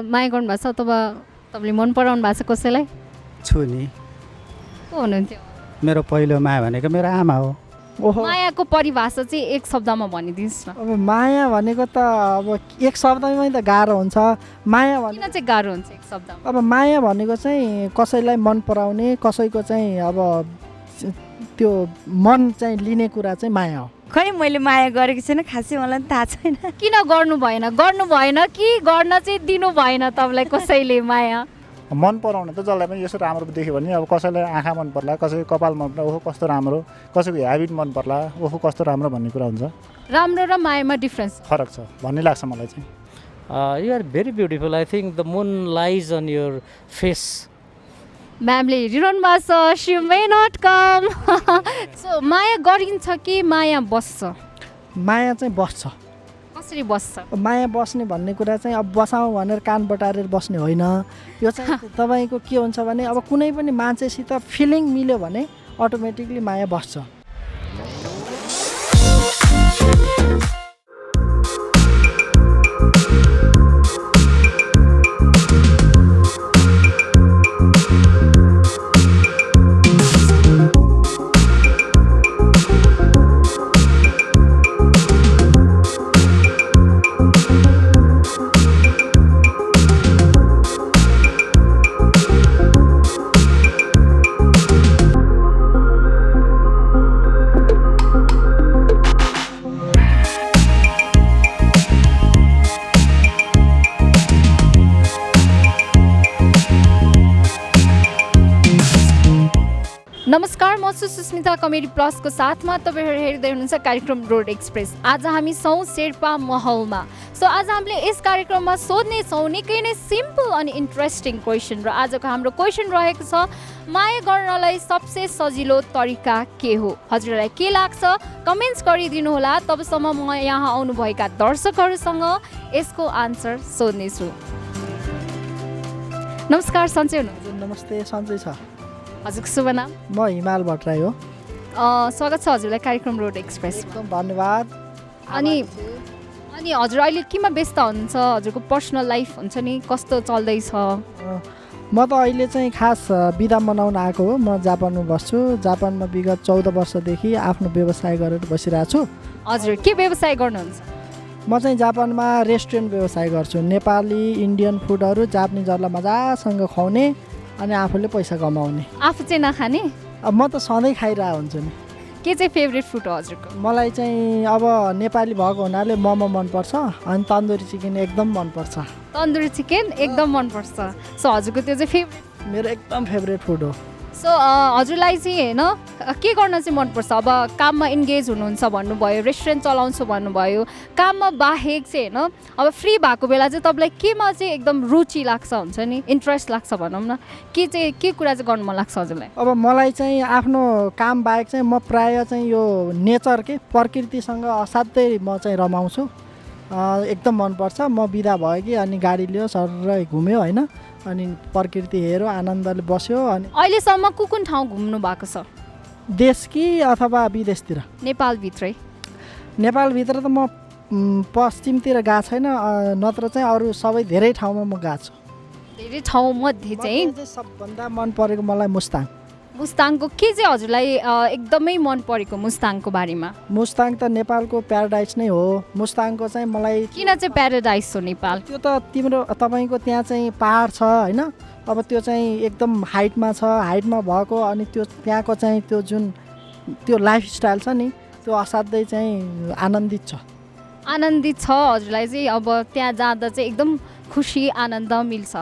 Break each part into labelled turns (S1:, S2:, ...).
S1: माया गर्नुभएको छ अथवा तपाईँले मन पराउनु भएको छ कसैलाई?
S2: छु नि।
S1: को हुनुहुन्थ्यो?
S2: मेरो पहिलो माया भनेको मेरो आमा हो।
S3: ओहो
S1: मायाको परिभाषा चाहिँ एक शब्दमा भनिदिनुहोस् न।
S3: अब माया भनेको त अब एक शब्दमै त गाह्रो हुन्छ। माया
S1: किन चाहिँ गाह्रो हुन्छ एक शब्दमा?
S3: अब माया भनेको चाहिँ कसैलाई मन पराउने, कसैको चाहिँ अब त्यो मन चाहिँ लिने कुरा चाहिँ माया हो।
S4: खै मैले माया गरेको छैन, खासै मलाई थाहा छैन।
S1: किन गर्नु भएन कि गर्न चाहिँ दिनु भएन तपाईँलाई कसैले माया?
S5: मन पराउने त जसलाई पनि यसो राम्रो देख्यो भने अब कसैलाई आँखा मन पर्ला, कसैको कपाल मन पर्ला, ओहो कस्तो राम्रो, कसैको ह्याबिट मन पर्ला, ओहो कस्तो राम्रो भन्ने कुरा हुन्छ।
S1: राम्रो र मायामा डिफ्रेन्स
S5: फरक छ भन्ने लाग्छ मलाई चाहिँ।
S6: You are very beautiful. I think the moon lies on your face.
S1: म्यामले हेरिरहनु भएको छ, she may not come. So माया गरिन्छ कि माया बस्छ?
S3: माया चाहिँ बस्छ।
S1: कसरी बस्छ?
S3: माया बस्ने भन्ने कुरा चाहिँ अब बसाउँ भनेर कान बटारेर बस्ने होइन। यो चाहिँ तपाईँको के हुन्छ भने अब कुनै पनि मान्छेसित फिलिङ मिल्यो भने अटोमेटिकली माया बस्छ।
S1: नमस्कार, म सुस्मिता कमेडी प्लसको साथमा तपाईँहरू हेर्दै हुनुहुन्छ कार्यक्रम रोड एक्सप्रेस। आज हामी छौँ शेर्पा महलमा। सो आज हामीले यस कार्यक्रममा सोध्नेछौँ निकै नै सिम्पल अनि इन्ट्रेस्टिङ क्वेसन। र आजको हाम्रो क्वेसन रहेको छ, माया गर्नलाई सबसे सजिलो तरिका के हो? हजुरलाई के लाग्छ कमेन्ट्स गरिदिनु होला। तबसम्म म यहाँ आउनुभएका दर्शकहरूसँग यसको आन्सर सोध्नेछु। नमस्कार, सन्चै हुनुहुन्छ?
S3: नमस्ते, सन्चै छ।
S1: हजुरको शुभ नाम?
S3: म हिमाल भट्टराई हो।
S1: स्वागत छ हजुरलाई कार्यक्रम रोड एक्सप्रेस।
S3: एकदम धन्यवाद।
S1: अनि हजुर अहिले केमा व्यस्त हुनुहुन्छ? हजुरको पर्सनल लाइफ हुन्छ नि, कस्तो चल्दैछ?
S3: म त अहिले चाहिँ खास बिदा मनाउन आएको हो। म जापानमा बस्छु। जापानमा विगत 14 वर्षदेखि आफ्नो व्यवसाय गरेर बसिरहेको छु।
S1: हजुर के व्यवसाय गर्नुहुन्छ?
S3: म चाहिँ जापानमा रेस्टुरेन्ट व्यवसाय गर्छु। नेपाली इन्डियन फुडहरू जापानिजहरूलाई मजासँग खुवाउने अनि आफूले पैसा कमाउने।
S1: आफू चाहिँ नखाने?
S3: अब म त सधैँ खाइरहेको हुन्छु नि।
S1: के चाहिँ फेभरेट फुड हो हजुरको?
S3: मलाई चाहिँ अब नेपाली भएको हुनाले मोमो मनपर्छ अनि तन्दुरी चिकन एकदम मनपर्छ।
S1: तन्दुरी चिकन एकदम मनपर्छ। सो हजुरको त्यो चाहिँ फेभरेट?
S3: मेरो एकदम फेभरेट फुड हो।
S1: सो हजुरलाई चाहिँ होइन के गर्न चाहिँ मनपर्छ? अब काममा इन्गेज हुनुहुन्छ भन्नुभयो, रेस्टुरेन्ट चलाउँछु भन्नुभयो, काममा बाहेक चाहिँ होइन अब फ्री भएको बेला चाहिँ तपाईँलाई केमा चाहिँ एकदम रुचि लाग्छ हुन्छ नि, इन्ट्रेस्ट लाग्छ भनौँ न, के कुरा चाहिँ गर्नु मन लाग्छ हजुरलाई?
S3: अब मलाई चाहिँ आफ्नो काम बाहेक चाहिँ म प्रायः चाहिँ यो नेचर प्रकृतिसँग असाध्यै म चाहिँ रमाउँछु। एकदम मनपर्छ। म बिदा भयो कि अनि गाडी लियो सर घुम्यो होइन, अनि प्रकृति हेऱ्यो, आनन्दले बस्यो। अनि
S1: अहिलेसम्म कुन ठाउँ घुम्नु भएको छ?
S3: देश कि अथवा विदेशतिर?
S1: नेपालभित्रै?
S3: नेपालभित्र त म पश्चिमतिर गएको छैन, नत्र चाहिँ अरू सबै धेरै ठाउँमा म गएको छु।
S1: धेरै ठाउँ मध्ये चाहिँ
S3: सबभन्दा मन परेको मलाई मुस्ताङ।
S1: मुस्ताङको के चाहिँ हजुरलाई एकदमै मन परेको मुस्ताङको बारेमा?
S3: मुस्ताङ त नेपालको प्याराडाइस नै हो। मुस्ताङको चाहिँ मलाई
S1: किन चाहिँ प्याराडाइस हो नेपाल?
S3: त्यो त तपाईँको त्यहाँ चाहिँ पहाड छ होइन, अब त्यो चाहिँ एकदम हाइटमा छ। हाइटमा भएको अनि त्यो त्यहाँको चाहिँ त्यो जुन त्यो लाइफस्टाइल छ नि, त्यो असाध्यै चाहिँ आनन्दित छ।
S1: आनन्दित छ हजुरलाई चाहिँ? अब त्यहाँ जाँदा चाहिँ एकदम खुसी आनन्द मिल्छ।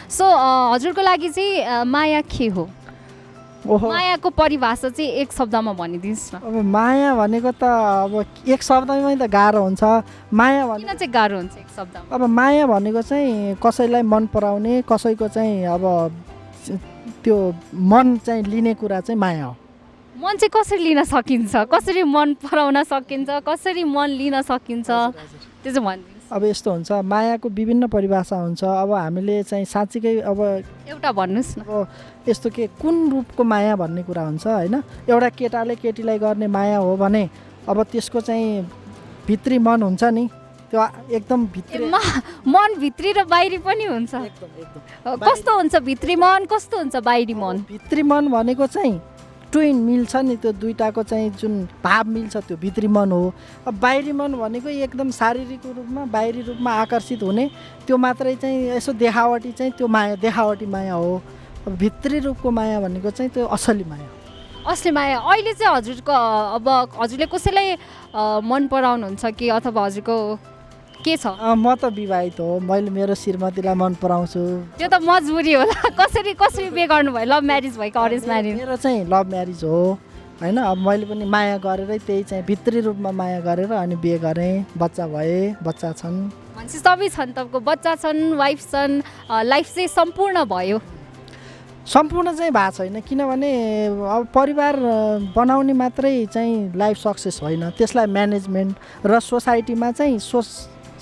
S1: सो हजुरको लागि चाहिँ माया के हो? मायाको परिभाषा चाहिँ एक शब्दमा भनिदिनुहोस् न।
S3: अब माया भनेको त अब एक शब्दमै त गाह्रो हुन्छ। माया
S1: किन चाहिँ गाह्रो हुन्छ एक शब्दमा?
S3: अब माया भनेको चाहिँ कसैलाई मन पराउने, कसैको चाहिँ अब त्यो मन चाहिँ लिने कुरा चाहिँ माया हो।
S1: मन चाहिँ कसरी लिन सकिन्छ? कसरी मन पराउन सकिन्छ? कसरी मन लिन सकिन्छ? त्यो चाहिँ भनिदिनुहोस्।
S3: अब यस्तो हुन्छ, मायाको विभिन्न परिभाषा हुन्छ। अब हामीले चाहिँ साँच्चीकै अब
S1: एउटा भन्नुहोस् न।
S3: अब यस्तो के कुन रूपको माया भन्ने कुरा हुन्छ होइन। एउटा केटाले केटीलाई गर्ने माया हो भने अब त्यसको चाहिँ भित्री मन हुन्छ नि, त्यो त्यो एकदम भित्री
S1: मन भित्री र बाहिरी पनि हुन्छ
S3: एकदम एकदम
S1: कस्तो हुन्छ भित्री मन कस्तो हुन्छ बाहिरी मन
S3: भित्री मन भनेको चाहिँ ट्विन मिल्छ नि त्यो दुईटाको चाहिँ जुन भाव मिल्छ त्यो भित्री मन हो। अब बाहिरी मन भनेको एकदम शारीरिक रूपमा बाहिरी रूपमा आकर्षित हुने त्यो मात्रै चाहिँ यसो देखावटी चाहिँ त्यो माया देखावटी माया हो। अब भित्री रूपको माया भनेको चाहिँ त्यो असली माया हो।
S1: असली माया अहिले चाहिँ हजुरको अब हजुरले कसैलाई मन पराउनुहुन्छ कि अथवा हजुरको के छ
S3: म त विवाहित हो, मैले मेरो श्रीमतीलाई मन पराउँछु।
S1: त्यो त मजबुरी होला कसरी बिहे गर्नुभयो लभ म्यारिज भयो कि अरेन्ज म्यारिज
S3: मेरो चाहिँ लभ म्यारिज हो होइन। अब मैले पनि माया गरेरै त्यही चाहिँ भित्री रूपमा माया गरेर अनि बिहे गरेँ, बच्चा भए, बच्चा छन्।
S1: मान्छे सबै छन् तपाईँको बच्चा छन् वाइफ छन् लाइफ चाहिँ सम्पूर्ण भयो
S3: सम्पूर्ण चाहिँ भएको छैन किनभने अब परिवार बनाउने मात्रै चाहिँ लाइफ सक्सेस होइन, त्यसलाई म्यानेजमेन्ट र सोसाइटीमा चाहिँ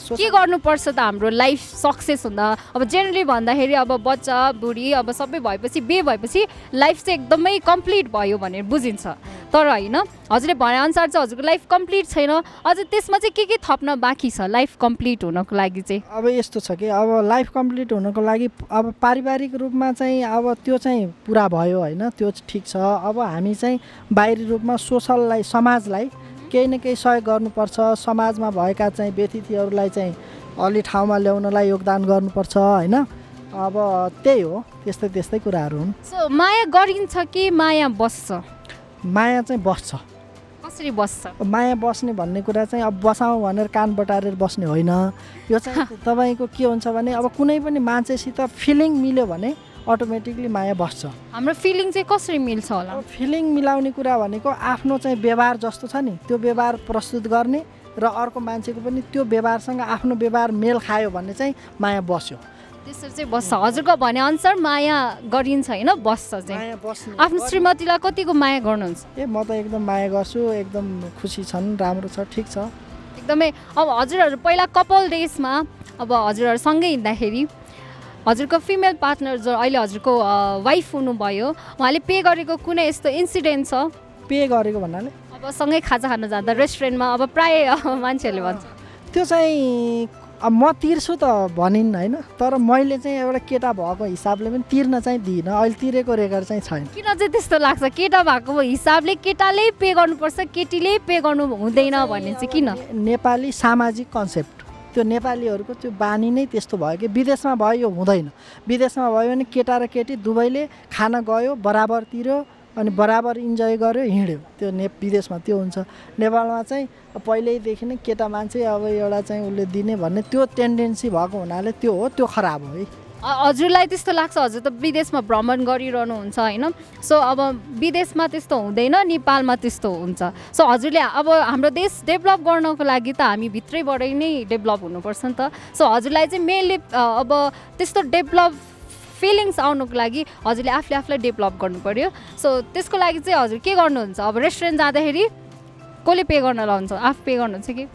S1: के गर्नुपर्छ त हाम्रो लाइफ सक्सेस हुँदा अब जेनरली भन्दाखेरि अब बच्चा बुढी अब सबै भएपछि बिहे भएपछि लाइफ चाहिँ एकदमै कम्प्लिट भयो भनेर बुझिन्छ तर होइन हजुरले भनेअनुसार चाहिँ हजुरको लाइफ कम्प्लिट छैन अझ त्यसमा चाहिँ के थप्न बाँकी छ लाइफ कम्प्लिट हुनको लागि चाहिँ
S3: अब यस्तो छ कि अब लाइफ कम्प्लिट हुनको लागि अब पारिवारिक रूपमा चाहिँ अब त्यो चाहिँ पुरा भयो होइन, त्यो ठिक छ। अब हामी चाहिँ बाहिरी रूपमा सोसललाई समाजलाई केही न केही सहयोग गर्नुपर्छ, समाजमा भएका चाहिँ व्यतिथिहरूलाई चाहिँ अलि ठाउँमा ल्याउनलाई योगदान गर्नुपर्छ होइन। अब त्यही हो, त्यस्तै कुराहरू हुन्।
S1: सो माया गरिन्छ कि माया बस्छ?
S3: माया चाहिँ बस्छ।
S1: कसरी बस्छ?
S3: माया बस्ने भन्ने कुरा चाहिँ अब बसाउँ भनेर कान बटारेर बस्ने होइन। यो चाहिँ तपाईँको के हुन्छ भने अब कुनै पनि मान्छेसित फिलिङ मिल्यो भने अटोमेटिकली माया बस्छ।
S1: हाम्रो फिलिङ चाहिँ कसरी मिल्छ होला?
S3: अब फिलिङ मिलाउने कुरा भनेको आफ्नो चाहिँ व्यवहार जस्तो छ नि त्यो व्यवहार प्रस्तुत गर्ने र अर्को मान्छेको पनि त्यो व्यवहारसँग आफ्नो व्यवहार मेल खायो भने चाहिँ माया बस्यो।
S1: त्यसरी चाहिँ बस्छ। हजुरको भनेअनुसार माया गरिन्छ होइन बस्छ चाहिँ।
S3: माया बस्ने
S1: आफ्नो श्रीमतीलाई कतिको माया गर्नुहुन्छ?
S3: म त एकदम माया गर्छु, एकदम खुसी छन्, राम्रो छ, ठिक छ
S1: एकदमै। अब हजुरहरू पहिला कपल डेजमा अब हजुरहरू सँगै हिँड्दाखेरि हजुरको फिमेल पार्टनर जो अहिले हजुरको वाइफ हुनुभयो उहाँले पे गरेको कुनै यस्तो इन्सिडेन्ट छ?
S3: पे गरेको भन्नाले
S1: अब सँगै खाजा खान जाँदा रेस्टुरेन्टमा अब प्रायः मान्छेहरूले भन्छ
S3: त्यो चाहिँ अब म तिर्छु त भनिन् होइन, तर मैले चाहिँ एउटा केटा भएको हिसाबले पनि तिर्न चाहिँ दिइनँ, अहिले तिरेको रेकर्ड चाहिँ छैन।
S1: किन चाहिँ त्यस्तो लाग्छ? केटा भएको हिसाबले केटाले पे गर्नुपर्छ केटीले पे गर्नु हुँदैन भन्ने चाहिँ किन?
S3: नेपाली सामाजिक कन्सेप्ट त्यो नेपालीहरूको त्यो बानी नै त्यस्तो भयो कि विदेशमा भयो यो हुँदैन। विदेशमा भयो भने केटा र केटी दुवैले खाना गयो बराबर तिर्यो अनि बराबर इन्जोय गर्यो हिँड्यो, त्यो विदेशमा त्यो हुन्छ। नेपालमा चाहिँ पहिल्यैदेखि नै केटा मान्छे अब एउटा चाहिँ उसले दिने भन्ने त्यो टेन्डेन्सी भएको हुनाले त्यो हो, त्यो खराब हो है।
S1: हजुरलाई त्यस्तो लाग्छ? हजुर त विदेशमा भ्रमण गरिरहनुहुन्छ होइन, सो अब विदेशमा त्यस्तो हुँदैन नेपालमा त्यस्तो हुन्छ। सो हजुरले अब हाम्रो देश डेभलप गर्नको लागि त हामी भित्रैबाटै नै डेभलप हुनुपर्छ नि त। सो हजुरलाई चाहिँ मेनली अब त्यस्तो डेभलप फिलिङ्स आउनुको लागि हजुरले आफूलाई डेभलप गर्नु पऱ्यो। सो त्यसको लागि चाहिँ हजुर के गर्नुहुन्छ? अब रेस्टुरेन्ट जाँदाखेरि कसले पे गर्न लाउँछ? आफू पे गर्नुहुन्छ कि?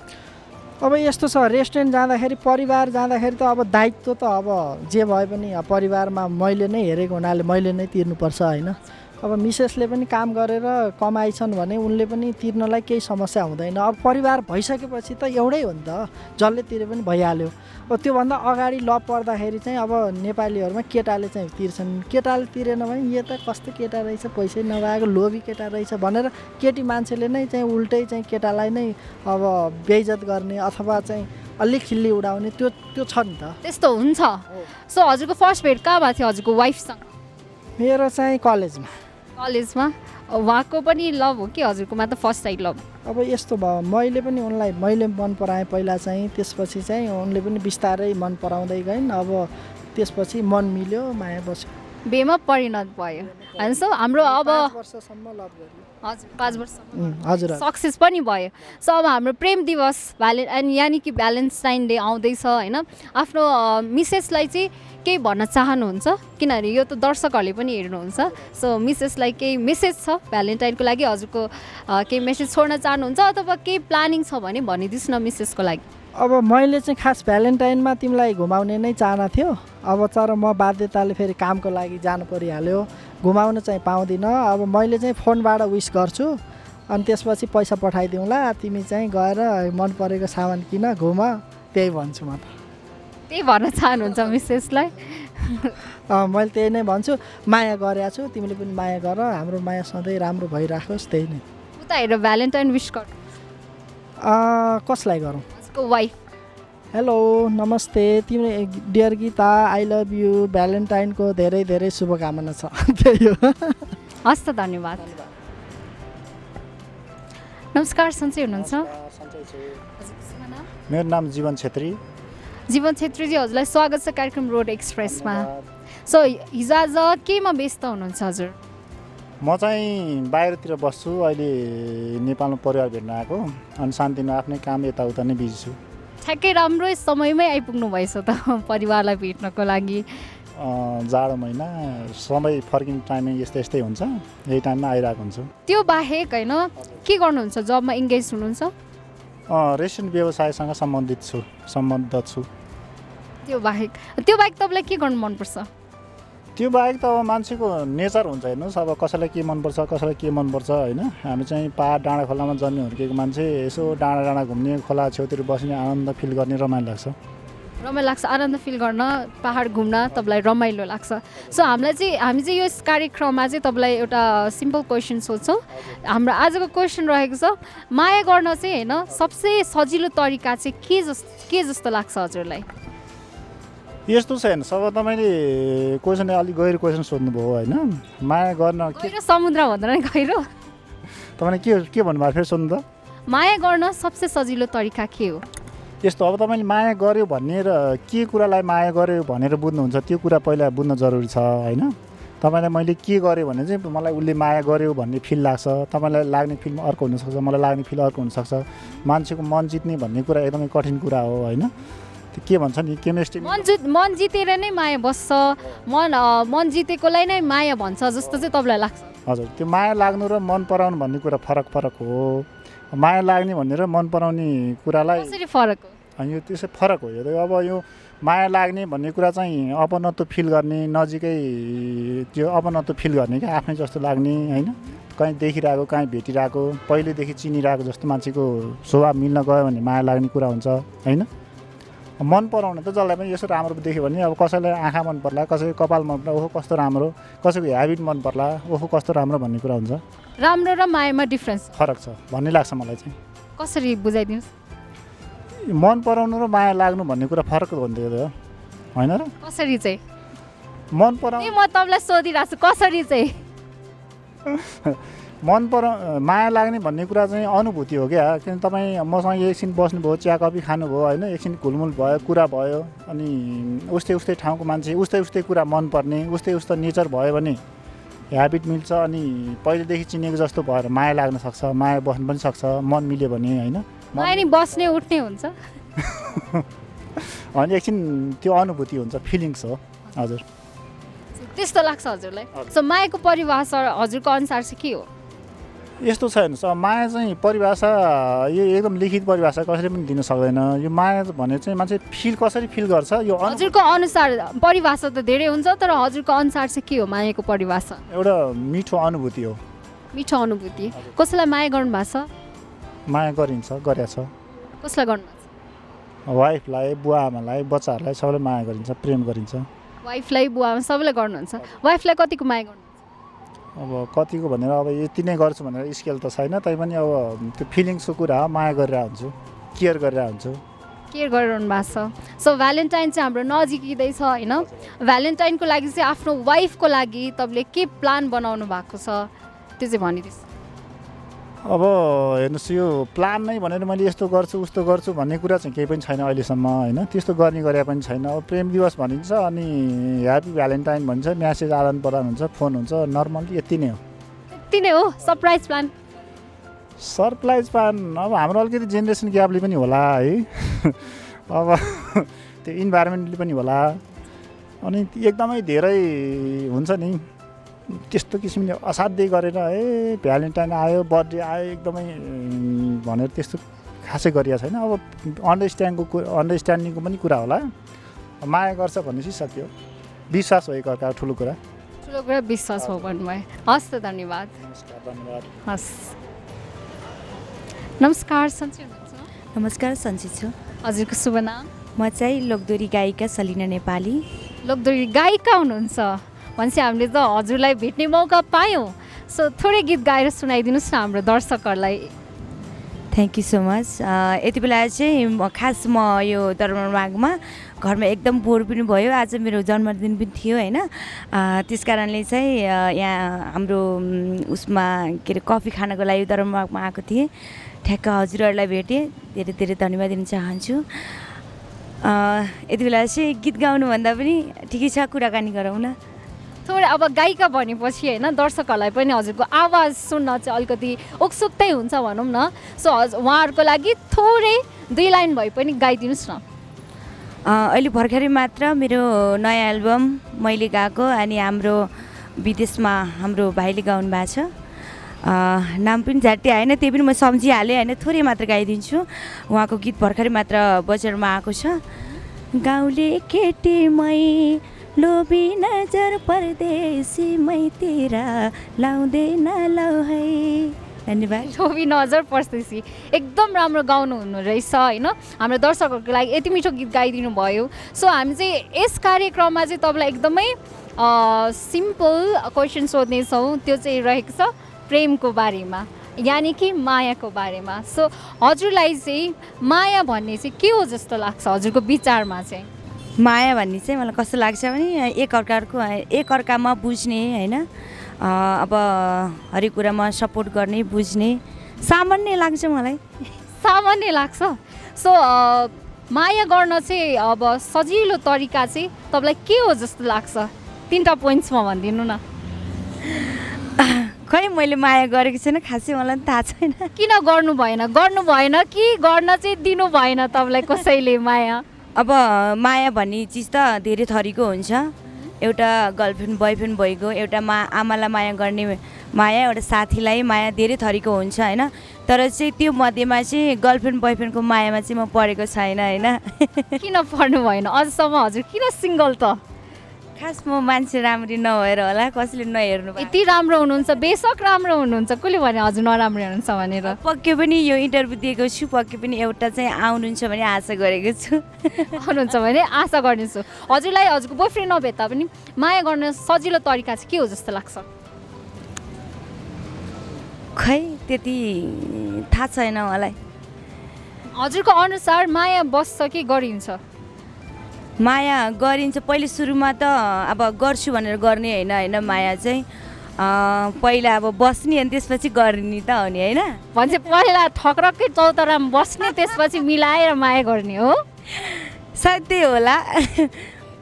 S3: अब यस्तो छ, रेस्टुरेन्ट जाँदाखेरि परिवार जाँदाखेरि त अब दायित्व त अब जे भए पनि परिवारमा मैले नै हेरेको हुनाले मैले नै तिर्नुपर्छ होइन। अब मिसेसले पनि काम गरेर कमाइछन् भने उनले पनि तिर्नलाई केही समस्या हुँदैन। अब परिवार भइसकेपछि त एउटै हो नि त, जसले तिरे पनि भइहाल्यो। अब त्योभन्दा अगाडि लभ पर्दाखेरि चाहिँ अब नेपालीहरूमा केटाले चाहिँ तिर्छन्, केटाले तिरेन भने यो त कस्तो केटा रहेछ, पैसै नभएको लोभी केटा रहेछ भनेर केटी मान्छेले नै चाहिँ उल्टै चाहिँ केटालाई नै अब बेइज्जत गर्ने अथवा चाहिँ अलिक खिल्ली उडाउने त्यो छ नि त।
S1: त्यस्तो हुन्छ। सो हजुरको फर्स्ट भेट कहाँ भएको थियो हजुरको वाइफसँग?
S3: मेरो चाहिँ कलेजमा
S1: उहाँको पनि लभ हो कि हजुरकोमा त फर्स्ट साइड लभ?
S3: अब यस्तो भयो, मैले पनि उनलाई मन पराएँ पहिला चाहिँ, त्यसपछि चाहिँ उनले पनि बिस्तारै मन पराउँदै गइन्। अब त्यसपछि मन मिल्यो, माया बस्यो,
S1: बेमा परिणत भयो होइन। सो हाम्रो अब
S3: 5 वर्षसम्म लभ गर्यो।
S1: हजुर 5 वर्ष
S3: हजुर
S1: सक्सेस पनि भयो। सो अब हाम्रो प्रेम दिवस यानि कि भ्यालेन्टाइन डे आउँदैछ होइन, आफ्नो मिसेसलाई चाहिँ केही भन्न चाहनुहुन्छ? किनभने यो त दर्शकहरूले पनि हेर्नुहुन्छ। सो मिसेसलाई केही मेसेज छ भ्यालेन्टाइनको लागि, हजुरको केही मेसेज छोड्न चाहनुहुन्छ अथवा केही प्लानिङ छ भने भनिदिनुहोस् न मिसेसको लागि।
S3: अब मैले चाहिँ खास भ्यालेन्टाइनमा तिमीलाई घुमाउने नै चाहना थियो, अब तर म बाध्यताले फेरि कामको लागि जानु परिहाल्यो, घुमाउन चाहिँ पाउँदिनँ। अब मैले चाहिँ फोनबाट विस गर्छु अनि त्यसपछि पैसा पठाइदिउँला, तिमी चाहिँ गएर मन परेको सामान किन घुम, त्यही भन्छु म त
S1: त्यही भन्न चाहनुहुन्छ मिसेसलाई?
S3: मैले त्यही नै भन्छु, माया गरेको छु, तिमीले पनि माया गर, हाम्रो माया सधैँ राम्रो भइराखोस्, त्यही नै।
S1: उता हेरेर भ्यालेन्टाइन विश गर्नु
S3: कसलाई गरौँ?
S1: उसको वाइफ।
S3: हेलो नमस्ते, तिम्रो dear Gita, I love you, भ्यालेन्टाइनको धेरै धेरै शुभकामना छ। त्यही हो।
S1: हस् त, धन्यवाद। नमस्कार, सन्चै हुनुहुन्छ?
S5: मेरो नाम जीवन छेत्री।
S1: जीवन छेत्रीजी, हजुरलाई स्वागत छ कार्यक्रम रोड एक्सप्रेसमा। सो हिजो आज केमा व्यस्त हुनुहुन्छ हजुर?
S5: म चाहिँ बाहिरतिर बस्छु, अहिले नेपालमा परिवार भेट्न आएको, अनि शान्तिमा आफ्नै काम यताउता नै बिजी छु।
S1: ठ्याक्कै राम्रै समयमै आइपुग्नु भएछ त परिवारलाई भेट्नको लागि।
S5: जाडो महिना, समय फर्किने टाइमिङ यस्तै यस्तै हुन्छ, यही टाइममा आइरहेको हुन्छु।
S1: त्यो बाहेक होइन के गर्नुहुन्छ? जबमा इङ्गेज हुनुहुन्छ?
S5: रेस्टुरेन्ट व्यवसायसँग सम्बन्ध छु।
S1: त्यो बाहेक तपाईँलाई के गर्नु मनपर्छ?
S5: त्यो बाहेक त अब मान्छेको नेचर हुन्छ हेर्नुहोस्, अब कसैलाई के मनपर्छ कसैलाई के मनपर्छ होइन। हामी चाहिँ पाहाड डाँडा खोलामा जन्मे हुर्केको मान्छे, यसो डाँडा डाँडा घुम्ने, खोला छेउतिर बस्ने, आनन्द फिल गर्ने रमाइलो लाग्छ।
S1: रमाइलो लाग्छ, आनन्द फिल गर्न, पाहाड घुम्न तपाईँलाई रमाइलो लाग्छ। सो हामी चाहिँ यो कार्यक्रममा चाहिँ तपाईँलाई एउटा सिम्पल क्वेसन सोध्छौँ। हाम्रो आजको क्वेसन रहेको छ, माया गर्न चाहिँ होइन सबसे सजिलो तरिका चाहिँ के जस्तो लाग्छ हजुरलाई?
S5: यस्तो छैन, सब तपाईँले क्वेसन अलिक गहिरो क्वेसन सोध्नुभयो होइन। माया गर्न
S1: गहिरो समुद्र भन्दैन गहिरो।
S5: तपाईँले के भन्नुभयो फेरि सोध्नु त?
S1: माया गर्न सबसे सजिलो तरिका के हो?
S5: यस्तो, अब तपाईँले माया गर्यो भन्ने र के कुरालाई माया गर्यो भनेर बुझ्नुहुन्छ, त्यो कुरा पहिला बुझ्न जरुरी छ होइन। तपाईँलाई मैले के गरेँ भने चाहिँ मलाई उसले माया गर्यो भन्ने फिल लाग्छ, तपाईँलाई लाग्ने फिल्म अर्को हुनसक्छ, मलाई लाग्ने फिल अर्को हुनसक्छ। मान्छेको मन जित्ने भन्ने कुरा एकदमै कठिन कुरा हो होइन। त्यो के भन्छ नि, केमिस्ट्री।
S1: मन जितेर नै माया बस्छ, मन जितेकोलाई नै माया भन्छ जस्तो चाहिँ तपाईँलाई लाग्छ?
S5: हजुर, त्यो माया लाग्नु र मन पराउनु भन्ने कुरा फरक हो। माया लाग्ने भन्ने र मन पराउने कुरालाई
S1: कसरी फरक हो?
S5: यो त्यसै फरक हो। यो अब यो माया लाग्ने भन्ने कुरा चाहिँ अपनत्व फिल गर्ने, नजिकै त्यो अपनत्व फिल गर्ने क्या, आफ्नै जस्तो लाग्ने होइन। कहीँ देखिरहेको, कहीँ भेटिरहेको, पहिलेदेखि चिनिरहेको जस्तो मान्छेको स्वभाव मिल्न गयो भने माया लाग्ने कुरा हुन्छ होइन। मन पराउने त जसलाई पनि यसो राम्रो देख्यो भने, अब कसैलाई आँखा मन पर्ला, कसैको कपाल मन पर्ला, ओहो कस्तो राम्रो, कसैको ह्याबिट मन पर्ला, ओहो कस्तो राम्रो भन्ने कुरा हुन्छ।
S1: राम्रो र मायामा डिफ्रेन्स
S5: फरक छ भन्ने लाग्छ मलाई चाहिँ।
S1: कसरी बुझाइदिनुहोस्?
S5: मन पराउनु र माया लाग्नु भन्ने कुरा फरक हो नि त, होइन र?
S1: कसरी चाहिँ?
S5: मन पराउनु,
S1: म तपाईँलाई सोधिरहेको छु कसरी चाहिँ?
S5: माया लाग्ने भन्ने कुरा चाहिँ अनुभूति हो क्या। किन तपाईँ मसँग एकछिन बस्नुभयो, चिया कफी खानुभयो होइन, एकछिन घुलमुल भयो, कुरा भयो, अनि उस्तै ठाउँको मान्छे, उस्तै कुरा मनपर्ने, उस्तै नेचर भयो भने ह्याबिट मिल्छ, अनि पहिलेदेखि चिनेको जस्तो भएर माया लाग्न सक्छ, माया बस्नु पनि सक्छ, मन मिल्यो भने होइन।
S1: माया नि बस्ने उठ्ने हुन्छ।
S5: अनि एकछिन त्यो अनुभूति हुन्छ, फिलिङ्स हो। हजुर,
S1: त्यस्तो लाग्छ हजुरलाई? सो मायाको परिभाषा हजुरको अनुसार चाहिँ के हो?
S5: यस्तो छ हेर्नुहोस्, माया चाहिँ परिभाषा यो एकदम लिखित परिभाषा कसैले पनि दिन सक्दैन। यो माया भने चाहिँ मान्छे कसरी फिल गर्छ, यो
S1: हजुरको अनुसार परिभाषा त धेरै हुन्छ, तर हजुरको अनुसार चाहिँ के हो मायाको परिभाषा?
S5: एउटा मिठो अनुभूति हो।
S1: मिठो अनुभूति। कसैलाई माया गर्नु भएको छ?
S5: माया गरेको छ।
S1: कसलाई गर्नु भएको छ?
S5: वाइफलाई, बुवा आमालाई, बच्चाहरूलाई सबैलाई माया गरिन्छ, प्रेम गरिन्छ।
S1: वाइफलाई, बुवा आमा सबैलाई गर्नुहुन्छ। वाइफलाई कतिको माया गर्नुहुन्छ?
S5: अब कतिको भनेर अब यति नै गर्छु भनेर स्केल त छैन, तैपनि अब त्यो फिलिङ्सको कुरा हो, माया गरेर हुन्छु, केयर गरेर हुन्छु।
S1: केयर गरिरहनु भएको छ। सो भ्यालेन्टाइन चाहिँ हाम्रो नजिकै छ होइन। भ्यालेन्टाइनको लागि चाहिँ आफ्नो वाइफको लागि तपाईँले के प्लान बनाउनु भएको छ त्यो चाहिँ भनिदिनुहोस्।
S5: अब हेर्नुहोस्, यो प्लान नै भनेर मैले यस्तो गर्छु उस्तो गर्छु भन्ने कुरा चाहिँ केही पनि छैन अहिलेसम्म होइन। त्यस्तो गर्ने गरे पनि छैन। अब प्रेम दिवस भनिन्छ, अनि ह्याप्पी भ्यालेन्टाइन भन्छ, म्यासेज आदान प्रदान हुन्छ, फोन हुन्छ, नर्मल्ली यति नै हो।
S1: यति नै हो? सरप्राइज
S5: प्लान अब हाम्रो अलिकति जेनेरेसन ग्यापले पनि होला है। अब त्यो इन्भाइरोमेन्टले पनि होला, अनि एकदमै धेरै हुन्छ नि त्यस्तो किसिमले असाध्यै गरेर भ्यालेन्टाइन आयो, बर्थडे आयो एकदमै भनेर त्यस्तो खासै गरिएको छैन। अब अन्डरस्ट्यान्डिङको पनि कुरा होला। माया गर्छ भनेपछि सक्यो, विश्वास हो एकअर्काको ठुलो कुरा
S1: विश्वास हो भन्नुभयो। हस् त, धन्यवाद।
S5: धन्यवाद।
S1: हस्, नमस्कार, सन्चै हुनुहुन्छ?
S4: नमस्कार, सन्चै छु।
S1: हजुरको शुभ नाम?
S4: म चाहिँ लोकदोरी गायिका सलिना नेपाली।
S1: लोकदोरी गायिका हुनुहुन्छ भनेपछि हामीले त हजुरलाई भेट्ने मौका पायौँ। सो थोरै गीत गाएर सुनाइदिनुहोस् न हाम्रो दर्शकहरूलाई।
S4: Thank you so much. यति बेला चाहिँ खास म यो दरबारबागमा घरमा एकदम बोर पनि भयो। आज मेरो जन्मदिन पनि थियो होइन, त्यस कारणले चाहिँ यहाँ हाम्रो उसमा के अरे कफी खानको लागि दरबारबागमा आएको थिएँ। ठ्याक्क हजुरहरूलाई भेटेँ, धेरै धेरै धन्यवाद दिन चाहन्छु। यति बेला चाहिँ गीत गाउनुभन्दा पनि ठिकै छ, कुराकानी गरौँ न।
S1: थोरै अब गायिका भनेपछि होइन दर्शकहरूलाई पनि हजुरको आवाज सुन्न चाहिँ अलिकति उत्सुकतै हुन्छ भनौँ न। सो उहाँहरूको लागि थोरै 2 लाइन भए पनि गाइदिनुहोस् न।
S4: अहिले भर्खरै मात्र मेरो नयाँ एल्बम मैले गाएको, अनि हाम्रो विदेशमा हाम्रो भाइले गाउनु भएको छ। नाम पनि झ्याट्टै आएन, त्यही पनि म सम्झिहालेँ होइन, थोरै मात्र गाइदिन्छु। उहाँको गीत भर्खरै मात्र बजारमा आएको छ। गाउँले केटी मै लोभी नजर परदेशी मैतिर लाउँदैन लौ है। धन्यवाद।
S1: लोभी नजर पर्दैछ, एकदम राम्रो गाउनु हुनु रहेछ होइन। हाम्रो दर्शकहरूको लागि यति मिठो गीत गाइदिनु भयो। सो हामी चाहिँ यस कार्यक्रममा चाहिँ तपाईँलाई एकदमै सिम्पल क्वेसन सोध्नेछौँ। त्यो चाहिँ रहेको छ प्रेमको बारेमा, यानि कि मायाको बारेमा। सो हजुरलाई चाहिँ माया भन्ने चाहिँ के हो जस्तो लाग्छ हजुरको विचारमा चाहिँ?
S4: माया भन्ने चाहिँ मलाई कस्तो लाग्छ भने एकअर्कामा बुझ्ने होइन, अब हरेक कुरामा सपोर्ट गर्ने, बुझ्ने, सामान्य लाग्छ मलाई।
S1: सामान्य लाग्छ। सो माया गर्न चाहिँ अब सजिलो तरिका चाहिँ तपाईँलाई के हो जस्तो लाग्छ? 3टा पोइन्ट्समा भनिदिनु न।
S4: खै मैले माया गरेको छैन, खासै मलाई पनि थाहा छैन।
S1: किन गर्नु भएन कि गर्न चाहिँ दिनु भएन तपाईँलाई कसैले माया?
S4: अब माया भन्ने चिज त धेरै थरीको हुन्छ। एउटा गर्लफ्रेन्ड बोयफ्रेन्ड भएको, एउटा आमालाई माया गर्ने माया, एउटा साथीलाई माया, धेरै थरीको हुन्छ होइन। तर चाहिँ त्यो मध्येमा चाहिँ गर्लफ्रेन्ड बोयफ्रेन्डको मायामा चाहिँ म परेको छैन होइन।
S1: किन पर्नु भएन अझसम्म? हजुर किन सिङ्गल त?
S4: खास म मान्छे राम्री नभएर होला, कसैले नहेर्नु भयो।
S1: यति राम्रो हुनुहुन्छ, बेसक राम्रो हुनुहुन्छ, कसले भने हजुर नराम्रो हुनुहुन्छ भनेर?
S4: पक्कै पनि यो इन्टरभ्यू दिएको छु, पक्कै पनि एउटा चाहिँ आउनुहुन्छ भने आशा गरेको छु।
S1: आउनुहुन्छ भने आशा गर्नेछु। हजुरलाई हजुरको बोयफ्रेन्ड नभए तापनि माया गर्न सजिलो तरिका चाहिँ के हो जस्तो लाग्छ?
S4: खै त्यति थाहा छैन मलाई।
S1: हजुरको अनुसार माया बस्छ कि गरिन्छ?
S4: माया गरिन्छ। पहिले सुरुमा त अब गर्छु भनेर गर्ने होइन माया चाहिँ पहिला अब बस्ने अनि त्यसपछि गर्ने त हो नि होइन।
S1: भन्छ पहिला ठक्रक्कै चौतारामा बस्ने, त्यसपछि मिलाएर माया गर्ने हो।
S4: सायद त्यही होला।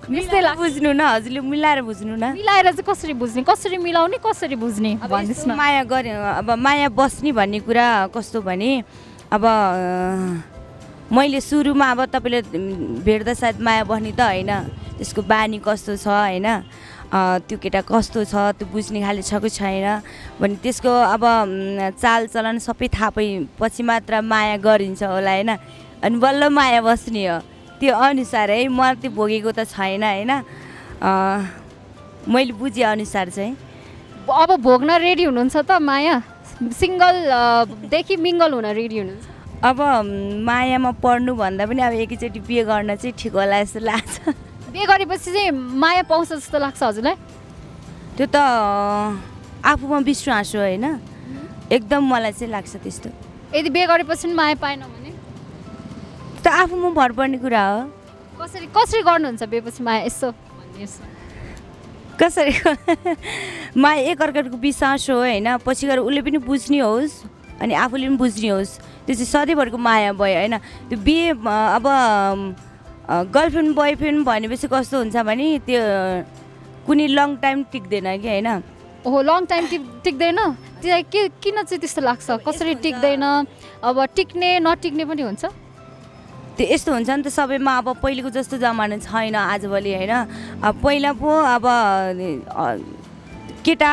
S4: मिलाएर बुझ्नु न, हजुरले मिलाएर बुझ्नु न।
S1: मिलाएर चाहिँ कसरी बुझ्ने, कसरी मिलाउने, कसरी बुझ्ने भन्नुहोस् न।
S4: माया गरे अब माया बस्ने भन्ने कुरा कस्तो भने, अब मैले सुरुमा अब तपाईँले भेट्दा सायद माया बस्ने त होइन, त्यसको बानी कस्तो छ होइन, त्यो केटा कस्तो छ त्यो बुझ्ने खाले छ कि छैन भने त्यसको अब चालचलन सबै थाहा पछि मात्र माया गरिन्छ होला होइन। अनि बल्ल माया बस्ने हो, त्यो अनुसार है। म त्यो भोगेको त छैन होइन, मैले बुझेँ अनुसार चाहिँ।
S1: अब भोग्न रेडी हुनुहुन्छ त माया? सिङ्गलदेखि मिङ्गल हुन रेडी हुनुहुन्छ?
S4: अब मायामा पर्नु भन्दा पनि अब एकैचोटि बिहे गर्न चाहिँ ठिक होला जस्तो लाग्छ।
S1: बिहे गरेपछि चाहिँ माया पाउँछ जस्तो लाग्छ हजुरलाई?
S4: त्यो त आफूमा विश्वास हो होइन, एकदम मलाई चाहिँ लाग्छ त्यस्तो।
S1: यदि बिहे गरेपछि पनि माया पाएन भने?
S4: त आफूमा भर पर्ने कुरा हो।
S1: कसरी गर्नुहुन्छ बिहेपछि माया, यसो भनिदिनुहोस्।
S4: कसरी माया एकअर्काको विश्वास हो होइन, पछि गएर उसले पनि बुझ्ने होस् अनि आफूले पनि बुझ्ने होस्, त्यो चाहिँ सधैँभरको माया भयो होइन। त्यो बिहे अब गर्लफ्रेन्ड बोयफ्रेन्ड भनेपछि कस्तो हुन्छ भने त्यो कुनै लङ टाइम टिक्दैन कि होइन।
S1: ओहो, लङ टाइम टिक्दैन? त्यसलाई किन चाहिँ त्यस्तो लाग्छ? कसरी टिक्दैन? अब टिक्ने नटिक्ने पनि हुन्छ?
S4: त्यो यस्तो हुन्छ नि त, सबैमा अब पहिलेको जस्तो जमाना छैन आजभोलि होइन। अब पहिला पो अब केटा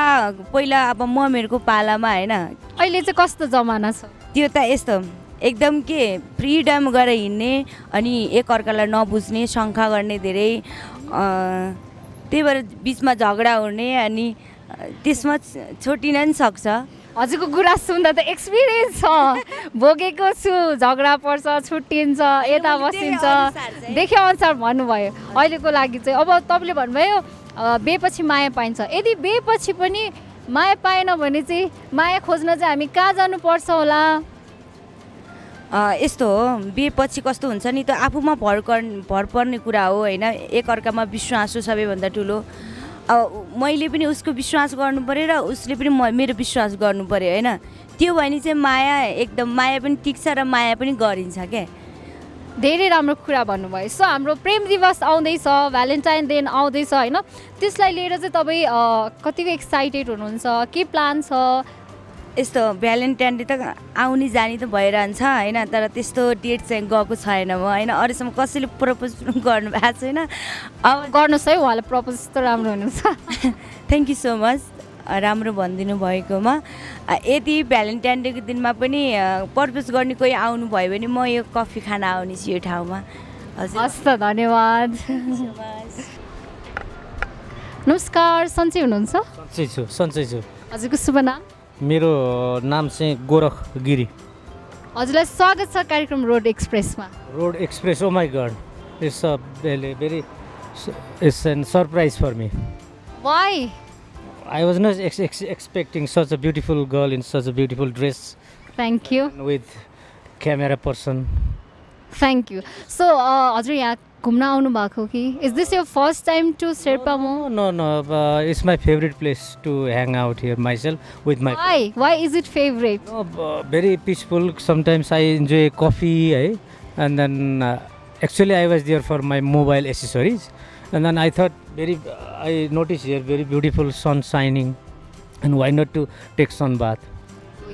S4: पहिला अब मम्मीहरूको पालामा होइन,
S1: अहिले चाहिँ कस्तो जमाना छ?
S4: त्यो त यस्तो एकदम के फ्रिडम गरेर हिँड्ने अनि एकअर्कालाई नबुझ्ने, शङ्का गर्ने धेरै, त्यही भएर बिचमा झगडा हुने अनि त्यसमा छोटिन नि सक्छ।
S1: हजुरको कुरा सुन्दा त एक्सपिरियन्स छ भोगेको छु झगडा पर्छ छुट्टिन्छ यता बसिन्छ देखे अनुसार भन्नुभयो अहिलेको लागि चाहिँ अब तपाईँले भन्नुभयो बेपछि माया पाइन्छ यदि बेपछि पनि माया पाएन भने चाहिँ माया खोज्न चाहिँ हामी कहाँ जानुपर्छ होला
S4: यस्तो हो बिहेपछि कस्तो हुन्छ नि त आफूमा भर पर्ने कुरा हो होइन एकअर्कामा विश्वास हो सबैभन्दा ठुलो अब मैले पनि उसको विश्वास गर्नु पऱ्यो र उसले पनि मेरो विश्वास गर्नु पऱ्यो होइन त्यो भयो भने चाहिँ माया एकदम माया पनि टिक्छ र माया पनि गरिन्छ क्या
S1: धेरै राम्रो कुरा भन्नुभयो सो हाम्रो प्रेम दिवस आउँदैछ भ्यालेन्टाइन डे आउँदैछ होइन त्यसलाई लिएर चाहिँ तपाईँ कतिको एक्साइटेड हुनुहुन्छ के प्लान छ
S4: यस्तो भ्यालेन्टाइन डे त आउने जाने त भइरहन्छ होइन तर त्यस्तो डेट चाहिँ गएको छैन म होइन अरूसम्म कसैले प्रपोज गर्नु भएको छैन अब
S1: गर्नुहोस् है उहाँलाई प्रपोज त राम्रो हुनुहुन्छ
S4: थ्याङ्क यू सो मच राम्रो भनिदिनु भएकोमा यदि भ्यालेन्टाइन डेको दिनमा पनि प्रपोज गर्ने कोही आउनुभयो भने म यो कफी खान आउने छु यो ठाउँमा हजुर
S1: हस् त धन्यवाद नमस्कार सन्चै हुनुहुन्छ
S6: सन्चै छु
S1: हजुरको शुभ नाम
S6: मेरो नाम चाहिँ गोरख गिरी
S1: हजुरलाई स्वागत छ कार्यक्रम रोड एक्सप्रेसमा
S6: road express oh my god it's a very it's an surprise for me
S1: why
S6: I was not expecting such a beautiful girl in such a beautiful dress
S1: thank you
S6: with camera person.
S1: Thank you so हजुर यहाँ घुम्न आउनु भएको कि is this your first time to Sherpa
S6: No, no, it's my favorite place to hang out here myself with my.
S1: Why is it favourite
S6: No, very peaceful. Sometimes I enjoy coffee, and then actually I was there for my mobile accessories, and then I thought I noticed here very beautiful sun shining, and why not to take sun bath?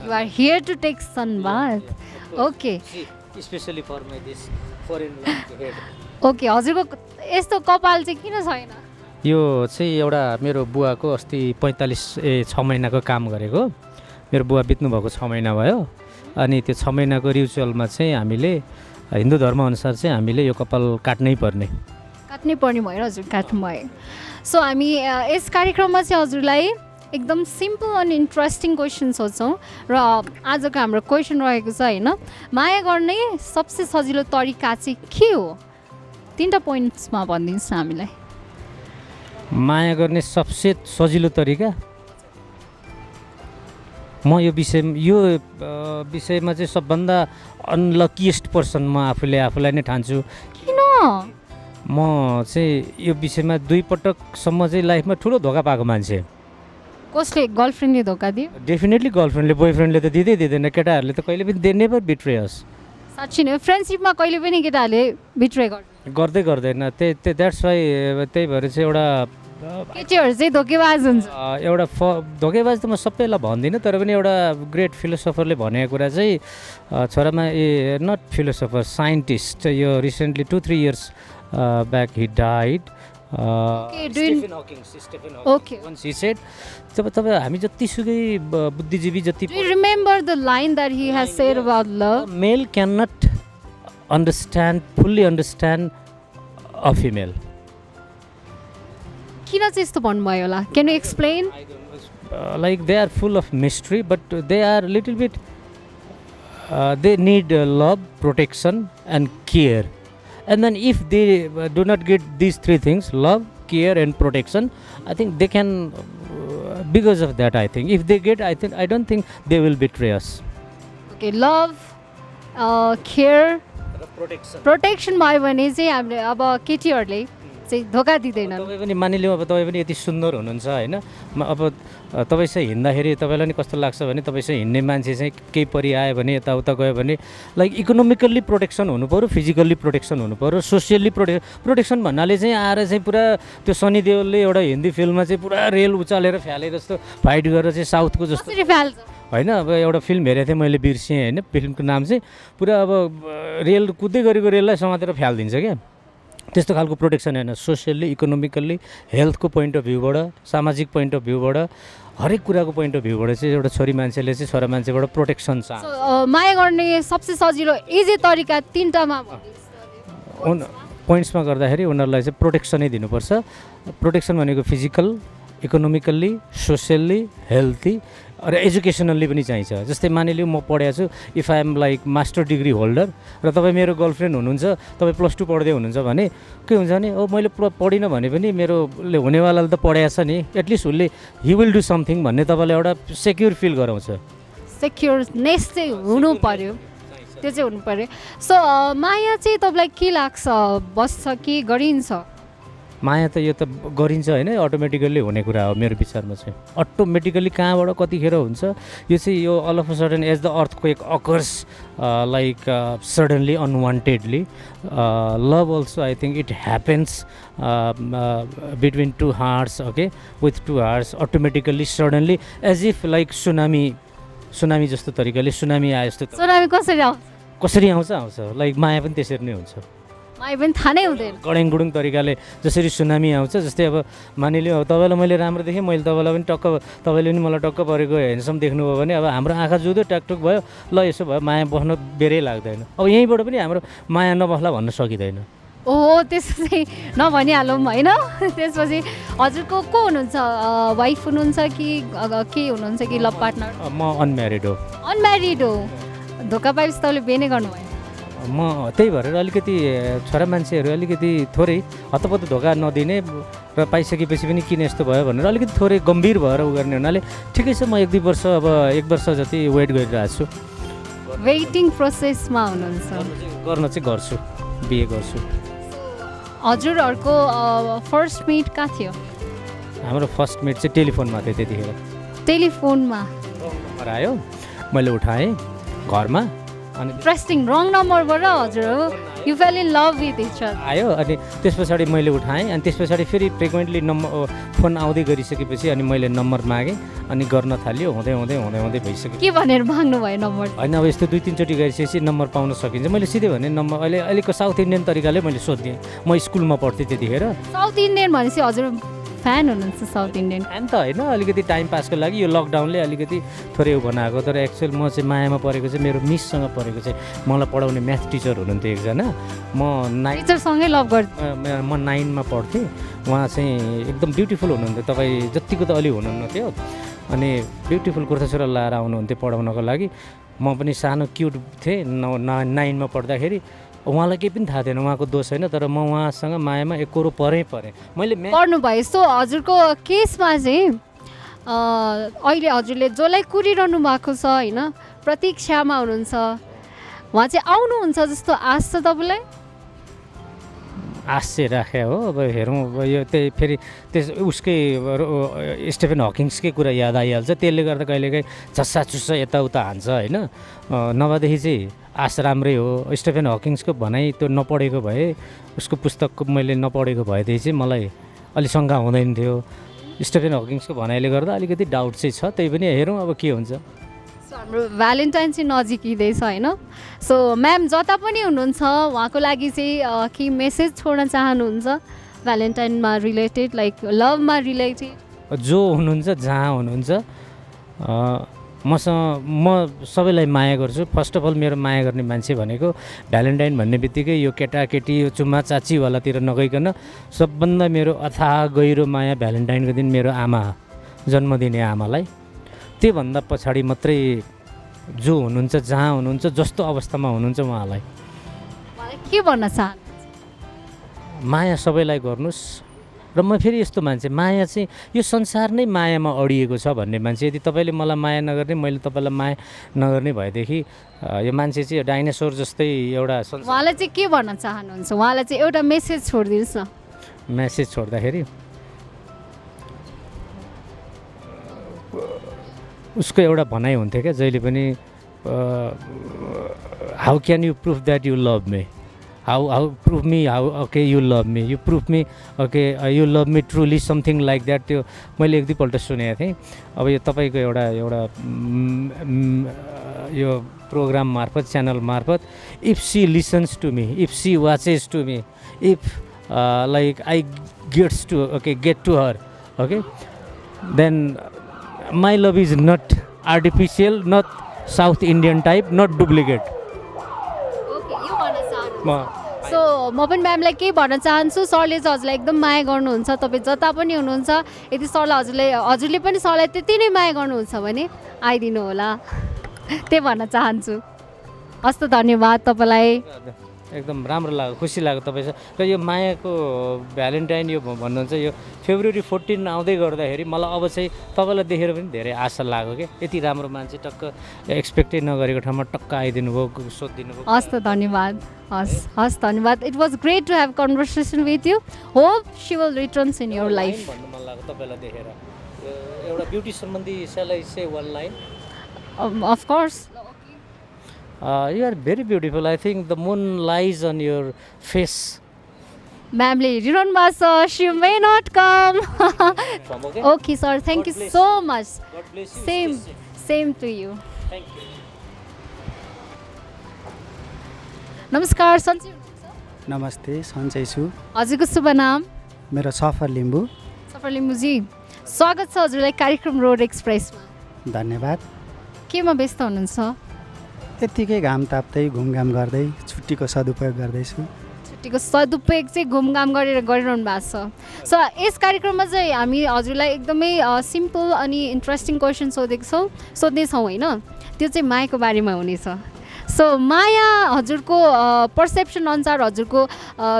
S1: You are here to take sun bath okay
S6: See, especially for my this foreign head.
S1: Okay हजुरको यस्तो कपाल चाहिँ किन छैन
S6: यो चाहिँ एउटा मेरो बुवाको अस्ति 6 महिनाको काम गरेको मेरो बुवा बित्नुभएको 6 महिना भयो अनि त्यो 6 महिनाको रिचुअलमा चाहिँ हामीले हिन्दू धर्मअनुसार चाहिँ हामीले यो कपाल काट्नै पर्ने
S1: काट्नै पर्ने भयो हजुर काट्नु भयो सो हामी यस कार्यक्रममा चाहिँ हजुरलाई एकदम सिम्पल अनि इन्ट्रेस्टिङ क्वेसन सोध्छौँ र आजको हाम्रो क्वेसन रहेको छ होइन माया गर्ने सबसे सजिलो तरिका चाहिँ के हो 3टा पोइन्ट्समा भनिदिनुहोस् न हामीलाई
S6: माया गर्ने सबसे सजिलो तरिका म यो विषयमा चाहिँ सबभन्दा अनलकिएस्ट पर्सन म आफूलाई नै ठान्छु
S1: किन
S6: म चाहिँ यो विषयमा 2 पटकसम्म चाहिँ लाइफमा ठुलो धोका पाएको मान्छे
S1: कसले गर्लफ्रेन्डले धोका दियो
S6: डेफिनेटली गर्लफ्रेन्डले बोयफ्रेन्डले त दिँदैन केटाहरूले त कहिले पनि दे नेभर बिट्रे अस
S1: साँच्ची नै फ्रेन्डसिपमा कहिले पनि केटाहरूले बिट्रे
S6: गर्दैन द्याट्स वाइ त्यही भएर चाहिँ एउटा
S1: केटीहरू चाहिँ धोकेबाज हुन्छ
S6: एउटा धोकेबाज त म सबैलाई भन्दिनँ तर पनि एउटा ग्रेट फिलोसोफरले भनेको कुरा चाहिँ छोरामा नट फिलोसोफर साइन्टिस्ट यो recently 2-3 years back he died Stephen Hawking
S1: Okay.
S6: once he said तपाईँ हामी जतिसुकै बुद्धिजीवी जति
S1: Do you remember the line that he has said about love?
S6: male cannot fully understand a female.
S1: किन चाहिँ यस्तो भन्नुभयो होला can you explain
S6: Like they are full of mystery, but they are little bit. They need love, protection, and care. And then if they do not get these 3 things, love, care, and protection, I think they can. Because of that, I think if they get, I don't think they will betray us.
S1: Okay love care
S6: Protection.
S1: Protection भयो भने चाहिँ हामीले अब केटीहरूले चाहिँ धोका दिँदैनन्
S6: तपाईँ पनि मानिलिउँ अब तपाईँ पनि यति सुन्दर हुनुहुन्छ होइन अब तपाईँसँग हिँड्दाखेरि तपाईँलाई नि कस्तो लाग्छ भने तपाईँसँग हिँड्ने मान्छे चाहिँ केही परि आयो भने यताउता गयो भने लाइक इकोनोमिकल्ली प्रोटेक्सन हुनु पऱ्यो फिजिकल्ली प्रोटेक्सन हुनु पऱ्यो सोसियल्ली प्रोटेक्सन भन्नाले चाहिँ आएर चाहिँ पुरा त्यो सनी देओलले एउटा हिन्दी फिल्ममा चाहिँ पुरा रेल उचालेर फ्यालेर जस्तो फाइट गरेर चाहिँ साउथको जस्तो
S1: कसरी फाल्छ
S6: होइन अब एउटा फिल्म हेरेको थिएँ मैले बिर्सेँ होइन फिल्मको नाम चाहिँ पुरा अब रेल कुद्दै गरेको रेललाई समातेर फ्यालिदिन्छ क्या त्यस्तो खालको प्रोटेक्सन होइन सोसियल्ली इकोनोमिकल्ली हेल्थको पोइन्ट अफ भ्यूबाट सामाजिक पोइन्ट अफ भ्यूबाट हरेक कुराको पोइन्ट अफ भ्यूबाट चाहिँ एउटा छोरी मान्छेले चाहिँ छोरा मान्छेबाट प्रोटेक्सन चाहन्छ
S1: माया गर्ने सबसे सजिलो इजी तरिका 3टामा
S6: पोइन्ट्समा गर्दाखेरि उनीहरूलाई चाहिँ प्रोटेक्सनै दिनुपर्छ प्रोटेक्सन भनेको फिजिकल इकोनोमिकल्ली सोसियल्ली हेल्थी र एजुकेसनल्ली पनि चाहिन्छ। जस्तै मानिलिउँ म पढेको छु, if I am like master degree holder र तपाईँ मेरो गर्लफ्रेन्ड हुनुहुन्छ, तपाईँ +2 पढ्दै हुनुहुन्छ भने के हुन्छ भने मैले पढिनँ भने पनि मेरोले हुनेवालाले त पढाएको छ नि, एटलिस्ट उसले हि विल डु समथिङ भन्ने तपाईँलाई एउटा सेक्युर फिल गराउँछ।
S1: सेक्युरनेस चाहिँ हुनु पर्यो, त्यो चाहिँ हुनु पर्यो। सो माया चाहिँ तपाईँलाई के लाग्छ, बस्छ कि गरिन्छ?
S6: माया त यो त गरिन्छ होइन, अटोमेटिकल्ली हुने कुरा हो मेरो विचारमा चाहिँ। अटोमेटिकल्ली कहाँबाट कतिखेर हुन्छ यो चाहिँ, यो all of a sudden as the earthquake occurs like suddenly unwantedly. Love also I think it happens between two hearts, okay, with two hearts automatically suddenly as if like tsunami जस्तो तरिकाले tsunami आए जस्तो।
S1: Tsunami कसरी आउँछ like माया पनि त्यसरी नै हुन्छ। माया पनि थाहा नै हुँदैन,
S6: गडेङगुडुङ तरिकाले जसरी सुनामी आउँछ। जस्तै अब मानिलिउँ अब तपाईँलाई मैले राम्रो देखेँ, मैले तपाईँलाई पनि टक्क, तपाईँले पनि मलाई टक्क परेको हेन्डसम देख्नुभयो भने अब हाम्रो आँखा जुद्यो, टाकटुक भयो, ल यसो भयो, माया बस्न बेरै लाग्दैन। अब यहीँबाट पनि हाम्रो माया नबस्ला भन्न सकिँदैन।
S1: ओहो, त्यसो चाहिँ नभनिहालौँ होइन। त्यसपछि हजुरको को हुनुहुन्छ, वाइफ हुनुहुन्छ कि के हुनुहुन्छ कि लभ पार्टनर?
S6: म अनम्यारिड हो।
S1: अनम्यारिड हो, धोका पाएपछि तपाईँले बिहे नै गर्नुभयो?
S6: म त्यही भएर अलिकति छोरा मान्छेहरू अलिकति थोरै हतपत धोका नदिने र पाइसकेपछि पनि किन यस्तो भयो भनेर अलिकति थोरै गम्भीर भएर उ गर्ने हुनाले ठिकै छ, म 1-2 वर्ष अब 1 वर्ष जति वेट गरिरहेको छु।
S1: वेटिङ प्रोसेसमा हुनुहुन्छ?
S6: गर्न चाहिँ गर्छु, बिहे गर्छु।
S1: हजुरहरूको फर्स्ट मिट कहाँ थियो?
S6: हाम्रो फर्स्ट मिट चाहिँ टेलिफोनमा थियो त्यतिखेर।
S1: टेलिफोनमा
S6: नम्बर आयो, मैले उठाएँ घरमा, अनि
S1: इन्ट्रेस्टिङ रङ नम्बरबाट हजुर you fail in love with each other
S6: आयो। अनि त्यस पछाडि मैले उठाएँ, अनि त्यस पछाडि फेरि फ्रिक्वेन्टली फोन आउँदै गरिसकेपछि अनि मैले नम्बर मागेँ, अनि गर्न थाल्यो। हुँदै भइसक्यो।
S1: के भनेर माग्नु भयो नम्बर?
S6: होइन, अब यस्तो 2-3 चोटि गरिसकेपछि नम्बर पाउन सकिन्छ। मैले सिधै भने नम्बर अहिलेको साउथ इन्डियन तरिकाले मैले सोधिदिएँ। म स्कुलमा पढ्थेँ त्यतिखेर।
S1: साउथ इन्डियन भनेपछि हजुर फ्यान हुनुहुन्छ साउथ इन्डियन?
S6: फ्यान त होइन, अलिकति टाइम पासको लागि यो लकडाउनले अलिकति थोरै उ बनाएको। तर एक्चुअल म चाहिँ मायामा परेको चाहिँ मेरो मिससँग परेको चाहिँ, मलाई पढाउने म्याथ टिचर हुनुहुन्थ्यो एकजना। म
S1: टिचरसँगै लभ गर्थेँ।
S6: म 9मा पढ्थेँ। उहाँ चाहिँ एकदम ब्युटिफुल हुनुहुन्थ्यो, तपाईँ जतिको त अलि हुनुहुन्न थियो। अनि ब्युटिफुल कुर्ता सुरुवाल लाएर आउनुहुन्थ्यो पढाउनको लागि। म पनि सानो क्युट थिएँ 9मा पढ्दाखेरि। उहाँलाई केही पनि थाहा थिएन, उहाँको दोष होइन, तर म उहाँसँग मायामा एकरो परेँ। मैले
S1: पढ्नुभयो। सो हजुरको केसमा चाहिँ अहिले हजुरले जसलाई कुरिरहनु भएको छ होइन, प्रतीक्षामा हुनुहुन्छ, उहाँ चाहिँ आउनुहुन्छ जस्तो आश छ तपाईँलाई?
S6: आश चाहिँ राखे हो। अब हेरौँ, यो त्यही फेरि उसकै स्टेफेन हकिङ्सकै कुरा याद आइहाल्छ। त्यसले गर्दा कहिलेकाहीँ झस्सा चुस्सा यताउता हान्छ होइन। नभएदेखि चाहिँ आश राम्रै हो। स्टेफेन हकिङ्सको भनाइ त्यो नपढेको भए, उसको पुस्तकको मैले नपढेको भएदेखि चाहिँ मलाई अलिक शङ्का हुँदैन थियो। स्टेफेन हकिङ्सको भनाइले गर्दा अलिकति डाउट चाहिँ छ। त्यही पनि हेरौँ अब के हुन्छ।
S1: सो हाम्रो भ्यालेन्टाइन चाहिँ नजिकिँदैछ होइन। सो म्याम जता पनि हुनुहुन्छ उहाँको लागि चाहिँ के मेसेज छोड्न चाहनुहुन्छ भ्यालेन्टाइनमा रिलेटेड, लाइक लभमा रिलेटेड?
S6: जो हुनुहुन्छ, जहाँ हुनुहुन्छ, म सबैलाई माया गर्छु। फर्स्ट अफ अल मेरो माया गर्ने मान्छे भनेको भ्यालेन्टाइन भन्ने बित्तिकै यो केटाकेटी यो चुम्मा चाचीवालातिर नगइकन सबभन्दा मेरो अथाह गहिरो माया भ्यालेन्टाइनको दिन मेरो आमा, जन्म दिने आमालाई। त्योभन्दा पछाडि मात्रै जो हुनुहुन्छ, जहाँ हुनुहुन्छ, जस्तो अवस्थामा हुनुहुन्छ उहाँलाई
S1: के भन्न चाहनुहुन्छ?
S6: माया सबैलाई गर्नुहोस्। र म फेरि यस्तो मान्छे, माया चाहिँ यो संसार नै मायामा अडिएको छ भन्ने मान्छे। यदि तपाईँले मलाई माया नगर्ने, मैले तपाईँलाई माया नगर्ने भएदेखि यो मान्छे चाहिँ डाइनासोर जस्तै एउटा
S1: उहाँलाई चाहिँ के भन्न चाहनुहुन्छ? उहाँलाई चाहिँ एउटा मेसेज छोडिदिनुहोस् न।
S6: मेसेज छोड्दाखेरि उसको एउटा भनाइ हुन्थ्यो क्या जहिले पनि, how can you prove that you love me, how prove me, how okay you love me, you prove me, okay you love me truly, something like that. त्यो मैले 1-2 पल्ट सुनेको थिएँ। अब यो तपाईँको एउटा यो प्रोग्राम मार्फत, च्यानल मार्फत, if she listens to me, if she watches to me, if like I get to her, okay, then my love is not artificial, not South Indian type, not duplicate.
S1: Okay, you want to sound. So म पनि म्यामलाई केही भन्न चाहन्छु सरले चाहिँ हजुरलाई एकदम माया गर्नुहुन्छ तपाईँ जता पनि हुनुहुन्छ यदि सरलाई हजुरले पनि सरलाई त्यति नै माया गर्नुहुन्छ भने आइदिनु होला त्यही भन्न चाहन्छु हस् त धन्यवाद तपाईँलाई
S6: एकदम राम्रो लाग्यो खुसी लाग्यो तपाईँसँग र यो मायाको भ्यालेन्टाइन यो भन्नुहुन्छ यो फेब्रुअरी 14 आउँदै गर्दाखेरि मलाई अब चाहिँ तपाईँलाई देखेर पनि धेरै आशा लाग्यो कि यति राम्रो मान्छे टक्क एक्सपेक्टै नगरेको ठाउँमा टक्क आइदिनु भयो सोधिदिनु भयो
S1: हस् त धन्यवाद हस् धन्यवाद it was great to have conversation with you hope she will returns in your life
S6: भन्नु मन लाग्यो तपाईँलाई देखेर एउटा ब्युटी सम्बन्धी सेलाई say one line
S1: of course
S6: you are very beautiful I think the moon lies on your face
S1: म्यामले हेरिरहनु भएको छ she may not come okay sir thank you so much same to you नमस्कार सन्चै हुनुहुन्छ
S2: नमस्ते सन्चै छु
S1: हजुरको शुभ नाम
S2: मेरो सफर लिम्बू
S1: सफर लिम्बूजी स्वागत छ हजुरलाई कार्यक्रम रोड एक्सप्रेसमा
S2: धन्यवाद
S1: केमा व्यस्त हुनुहुन्छ
S2: यत्तिकै घाम ताप्दै घुमघाम गर्दै छुट्टीको सदुपयोग गर्दैछु
S1: छुट्टीको सदुपयोग चाहिँ घुमघाम गरेर गरिरहनु भएको छ सो यस कार्यक्रममा चाहिँ हामी हजुरलाई एकदमै सिम्पल अनि इन्ट्रेस्टिङ क्वेसन सोध्नेछौँ होइन त्यो चाहिँ मायाको बारेमा हुनेछ सो माया हजुरको पर्सेप्सन अनुसार हजुरको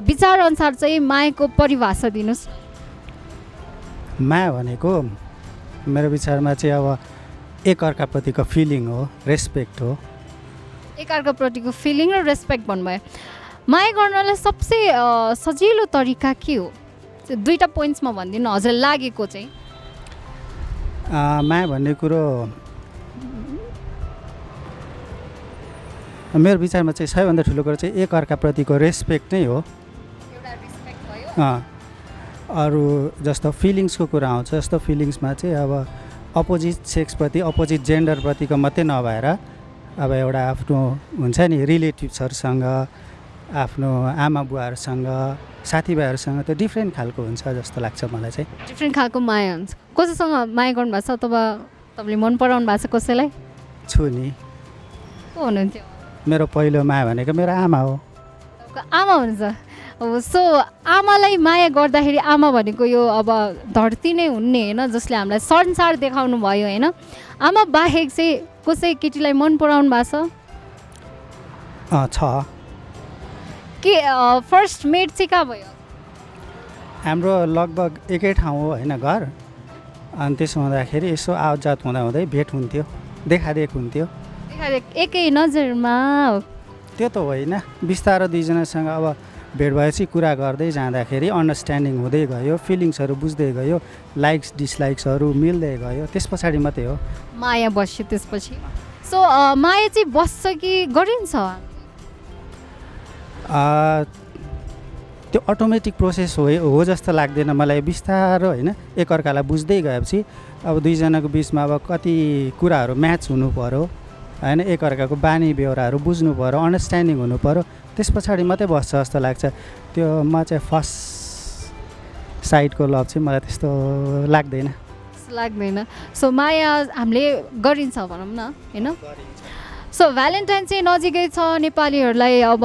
S1: विचार अनुसार चाहिँ मायाको परिभाषा दिनुहोस्
S2: माया भनेको मेरो विचारमा चाहिँ अब एकअर्काप्रतिको फिलिङ हो रेस्पेक्ट हो
S1: एकअर्काप्रतिको फिलिङ र रेस्पेक्ट भन्नुभयो माया गर्नलाई सबसे सजिलो तरिका के हो दुईवटा पोइन्ट्समा भनिदिनु हजुरलाई लागेको चाहिँ
S2: माया भन्ने कुरो मेरो विचारमा चाहिँ सबैभन्दा ठुलो कुरो चाहिँ एकअर्काप्रतिको रेस्पेक्ट नै हो अरू जस्तो फिलिङ्सको कुरा आउँछ जस्तो फिलिङ्समा चाहिँ अब अपोजिट सेक्सप्रति अपोजिट जेन्डरप्रतिको मात्रै नभएर अब एउटा आफ्नो हुन्छ नि रिलेटिभ्सहरूसँग आफ्नो आमा बुवाहरूसँग साथीभाइहरूसँग त डिफ्रेन्ट खालको हुन्छ जस्तो लाग्छ मलाई चाहिँ
S1: डिफ्रेन्ट खालको माया हुन्छ कसैसँग माया गर्नुभएको छ अथवा तपाईँले मन पराउनु भएको छ कसैलाई
S2: छु नि
S1: को हुनुहुन्थ्यो
S2: मेरो पहिलो माया भनेको मेरो आमा हो
S1: तपाईँको आमा हुनुहुन्छ सो आमालाई माया गर्दाखेरि आमा भनेको यो अब धरती नै हुने होइन जसले हामीलाई संसार देखाउनु भयो होइन आमा बाहेक चाहिँ कसै केटीलाई मन पराउनु भएको
S2: छ
S1: के फर्स्ट मेट चाहिँ कहाँ भयो
S2: हाम्रो लगभग एकै ठाउँ हो होइन घर अनि त्यसो हुँदाखेरि यसो आवत जात हुँदा हुँदै भेट हुन्थ्यो देखादेख हुन्थ्यो
S1: एकै नजरमा हो
S2: त्यो त होइन बिस्तारो दुईजनासँग अब भेट भएपछि कुरा गर्दै जाँदाखेरि अन्डरस्ट्यान्डिङ हुँदै गयो फिलिङ्सहरू बुझ्दै गयो लाइक्स डिसलाइक्सहरू मिल्दै गयो त्यस पछाडि मात्रै हो
S1: माया बस्यो त्यसपछि सो माया चाहिँ बस्छ कि गरिन्छ
S2: त्यो अटोमेटिक प्रोसेस हो जस्तो लाग्दैन मलाई बिस्तारो होइन एकअर्कालाई बुझ्दै गएपछि अब दुईजनाको बिचमा अब कति कुराहरू म्याच हुनु पऱ्यो होइन एकअर्काको बानी बेहोराहरू बुझ्नु पऱ्यो अन्डरस्ट्यान्डिङ हुनु पऱ्यो त्यस पछाडि मात्रै बस्छ जस्तो लाग्छ त्यो म चाहिँ फर्स्ट साइडको लभ चाहिँ मलाई त्यस्तो लाग्दैन
S1: सो माया हामीले गरिन्छ भनौँ न होइन सो भ्यालेन्टाइन चाहिँ नजिकै छ नेपालीहरूलाई अब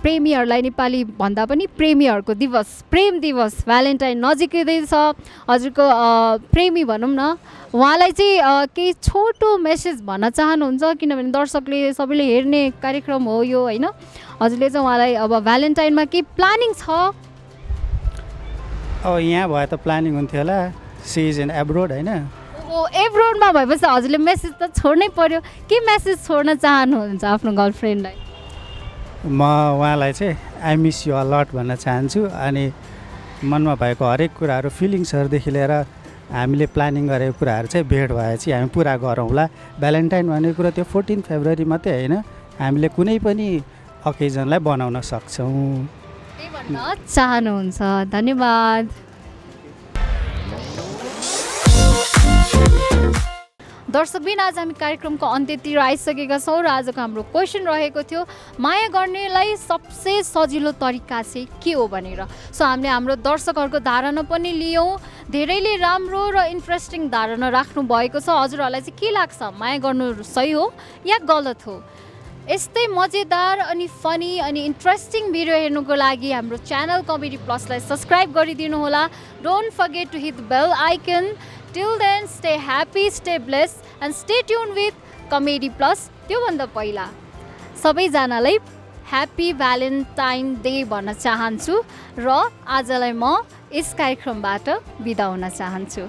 S1: प्रेमीहरूलाई नेपाली भन्दा पनि प्रेमीहरूको दिवस प्रेम दिवस भ्यालेन्टाइन नजिकै छ हजुरको प्रेमी भनौँ न उहाँलाई चाहिँ केही छोटो मेसेज भन्न चाहनुहुन्छ किनभने दर्शकले सबैले हेर्ने कार्यक्रम हो यो होइन हजुरले चाहिँ उहाँलाई अब भ्यालेन्टाइनमा केही प्लानिङ छ
S2: अब यहाँ भए त प्लानिङ हुन्थ्यो होला सी इज इन एब्रोड होइन
S1: एब्रोडमा भएपछि हजुरले मेसेज त छोड्नै पर्यो के मेसेज छोड्न चाहनुहुन्छ आफ्नो गर्लफ्रेन्डलाई
S2: म उहाँलाई चाहिँ I miss you a lot भन्न चाहन्छु अनि मनमा भएको हरेक कुराहरू फिलिङ्सहरूदेखि लिएर हामीले प्लानिङ गरेको कुराहरू चाहिँ भेट भएपछि हामी पुरा गरौँला भ्यालेन्टाइन भन्ने कुरो त्यो 14 फेब्रुअरी मात्रै होइन हामीले कुनै पनि अकेजनलाई बनाउन सक्छौँ
S1: भन्न चाहनुहुन्छ धन्यवाद दर्शकबिन आज हामी कार्यक्रमको अन्त्यतिर आइसकेका छौँ र आजको हाम्रो क्वेसन रहेको थियो माया गर्नेलाई सबसे सजिलो तरिका चाहिँ के हो भनेर सो हामीले हाम्रो दर्शकहरूको धारणा पनि लियौँ धेरैले राम्रो र इन्ट्रेस्टिङ धारणा राख्नु भएको छ हजुरहरूलाई चाहिँ के लाग्छ माया गर्नु सही हो या गलत हो यस्तै मजेदार अनि फनी अनि इन्ट्रेस्टिङ भिडियो हेर्नुको लागि हाम्रो च्यानल कमेडी प्लसलाई सब्सक्राइब गरिदिनु होला. Don't forget to hit the bell icon. Till then stay happy, stay bless and stay tune with comedy plus. त्योभन्दा पहिला सबैजनालाई ह्याप्पी भ्यालेन्टाइन डे भन्न चाहन्छु र आजलाई म यस कार्यक्रमबाट बिदा हुन चाहन्छु.